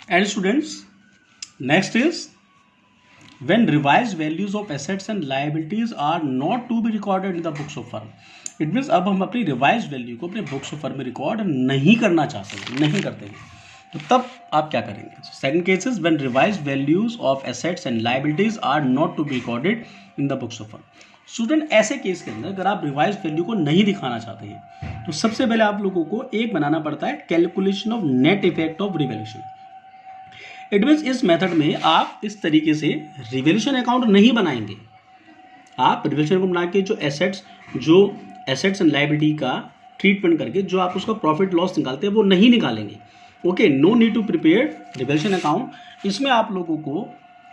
And students, next is when revised values of assets and liabilities are not to be recorded in the books of firm. It means अब हम अपनी revise value को अपने books of firm में record नहीं करना चाहते हैं, नहीं करते हैं, तो तब आप क्या करेंगे? Second case is when revise values of assets and liabilities are not to be recorded in the books of firm. Student, ऐसे केस के अंदर अगर आप रिवाइज वैल्यू को नहीं दिखाना चाहते हैं तो सबसे पहले आप लोगों को एक बनाना पड़ता है calculation of net effect of revaluation. It means इस मेथड में आप इस तरीके से रिवैल्यूएशन अकाउंट नहीं बनाएंगे. आप रिवैल्यूएशन अकाउंट बना के जो एसेट्स एंड लायबिलिटी का ट्रीटमेंट करके जो आप उसका प्रॉफिट लॉस निकालते हैं वो नहीं निकालेंगे. Okay, no need to prepare revaluation account. इसमें आप लोगों को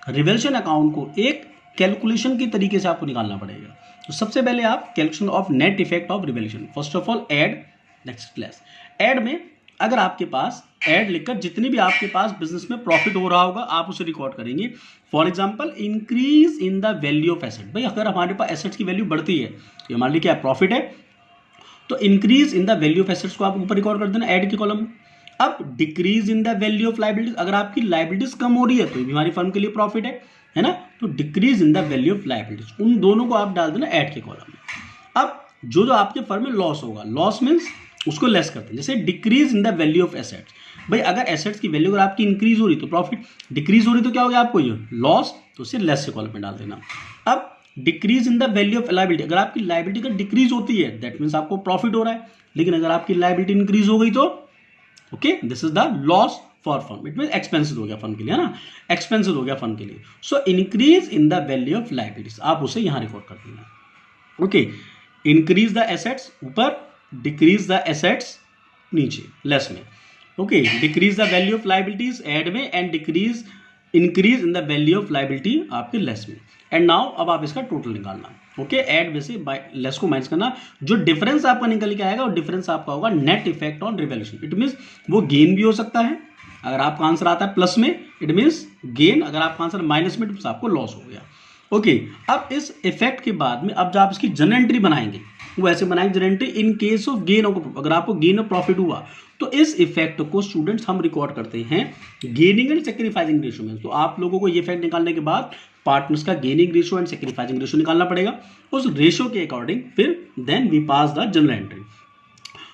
रिवैल्यूएशन अकाउंट को एक कैलकुलेशन के तरीके से आपको निकालना पड़ेगा. तो सबसे पहले आप calculation of net effect of revaluation. First of all add, next class. Add में अगर आपके पास ऐड लिखकर जितनी भी आपके पास बिजनेस में प्रॉफिट हो रहा होगा आप उसे रिकॉर्ड करेंगे. For example increase in the value of asset. भाई अगर हमारे पास एसेट्स की वैल्यू बढ़ती है, ये हमारे लिए क्या प्रॉफिट है, तो increase in the value of assets को आप ऊपर रिकॉर्ड कर देना ऐड के कॉलम में. अब decrease in the value of liabilities, अगर आपकी लायबिलिटीज कम हो रही है तो ये भी हमारी फर्म के लिए प्रॉफिट है ना. तो decrease in the value of liabilities, उन दोनों को आप डाल देना ऐड के कॉलम में. अब जो आपके फर्म में लॉस होगा, लॉस मीन्स उसको लेस करते हैं. जैसे decrease in the value of assets, भाई अगर एसेट्स की वैल्यू अगर आपकी इंक्रीज हो रही तो प्रॉफिट, डिक्रीज हो रही तो क्या हो गया आपको ये लॉस, तो उसे लेस के कॉलम में डाल देना. अब decrease in the value of liability, अगर आपकी लायबिलिटी का डिक्रीज होती है दैट मीन्स आपको प्रॉफिट हो रहा है, लेकिन अगर आपकी लायबिलिटी इंक्रीज हो गई तो okay this is the loss for firm. It mean expensive हो गया फर्म के लिए, है ना, एक्सपेंसिव हो गया फर्म के लिए. So increase in the value of liabilities आप उसे यहां रिकॉर्ड कर देना. ओके, इंक्रीज द एसेट्स ऊपर, डिक्रीज द एसेट्स नीचे लेस में. Okay, decrease the value of liabilities add में and increase in the value of liability आपके लेस में. एंड नाउ अब आप इसका टोटल निकालना. ओके, ऐड में से बाय लेस को माइनस करना. जो डिफरेंस आपका निकल के आएगा वो डिफरेंस आपका होगा net effect on revaluation. It means वो गेन भी हो सकता है, अगर आपका आंसर आता है प्लस में इट मीन्स गेन, अगर आपका आंसर माइनस में तो आपको लॉस हो गया. ओके, अब इस इफेक्ट के बाद में अब जब आप इसकी जनरल एंट्री बनाएंगे वो ऐसे बनाएंगे general entry in case of gain of, अगर आपको गेन ऑफ प्रॉफिट हुआ तो इस इफेक्ट को स्टूडेंट्स हम रिकॉर्ड करते हैं गेनिंग एंड सैक्रिफाइसिंग रेशियो में. तो आप लोगों को ये इफेक्ट निकालने के बाद पार्टनर्स का gaining ratio and sacrificing ratio निकालना पड़ेगा. उस रेशियो के अकॉर्डिंग फिर then we pass the journal entry.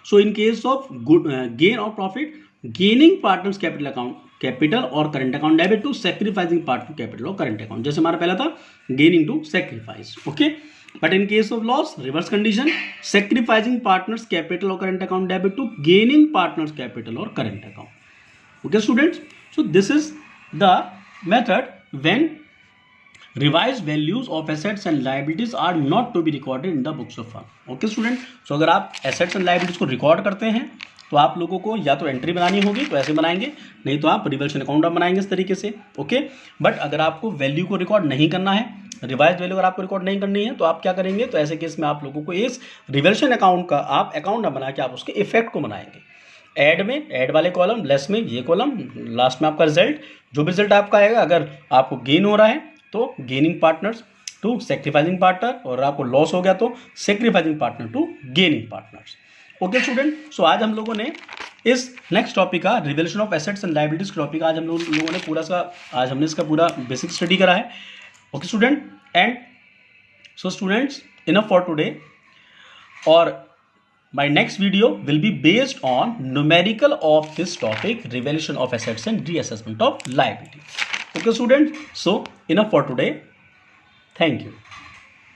So in case of gain और profit, gaining partners capital account capital और current account debit to sacrificing partner capital और current account, जैसे हमारा पहला था gaining to sacrifice. Okay, but in case of loss reverse condition, sacrificing partners capital और current account debit to gaining partners capital और current account. Okay students, so this is the method when revised values of assets and liabilities are not to be recorded in the books of firm. Okay student, so अगर आप assets and liabilities को record करते हैं तो आप लोगों को या तो एंट्री बनानी होगी तो ऐसे बनाएंगे, नहीं तो आप रिवैल्यूएशन अकाउंट बनाएंगे इस तरीके से. ओके, बट अगर आपको वैल्यू को रिकॉर्ड नहीं करना है, रिवाइज वैल्यू अगर आपको रिकॉर्ड नहीं करनी है तो आप क्या करेंगे, तो ऐसे केस में आप लोगों को इस रिवैल्यूएशन अकाउंट का आप अकाउंट ना बना के आप उसके इफेक्ट को बनाएंगे. ऐड में ऐड वाले कॉलम, लेस में ये कॉलम, लास्ट में आपका रिजल्ट, जो भी रिजल्ट आपका आएगा अगर आपको गेन हो रहा है तो gaining partners to sacrificing partner, और आपको लॉस हो गया तो sacrificing partner to gaining partners. Okay student, so आज हम लोगों ने इस नेक्स्ट टॉपिक का revaluation of assets and liabilities topic आज हम लोगों ने पूरा सा आज हमने इसका पूरा बेसिक स्टडी करा है. Okay student, and so students enough for today, और my next video will be based on numerical of this topic, revaluation of assets and reassessment of liability. Okay students, so enough for today. Thank you.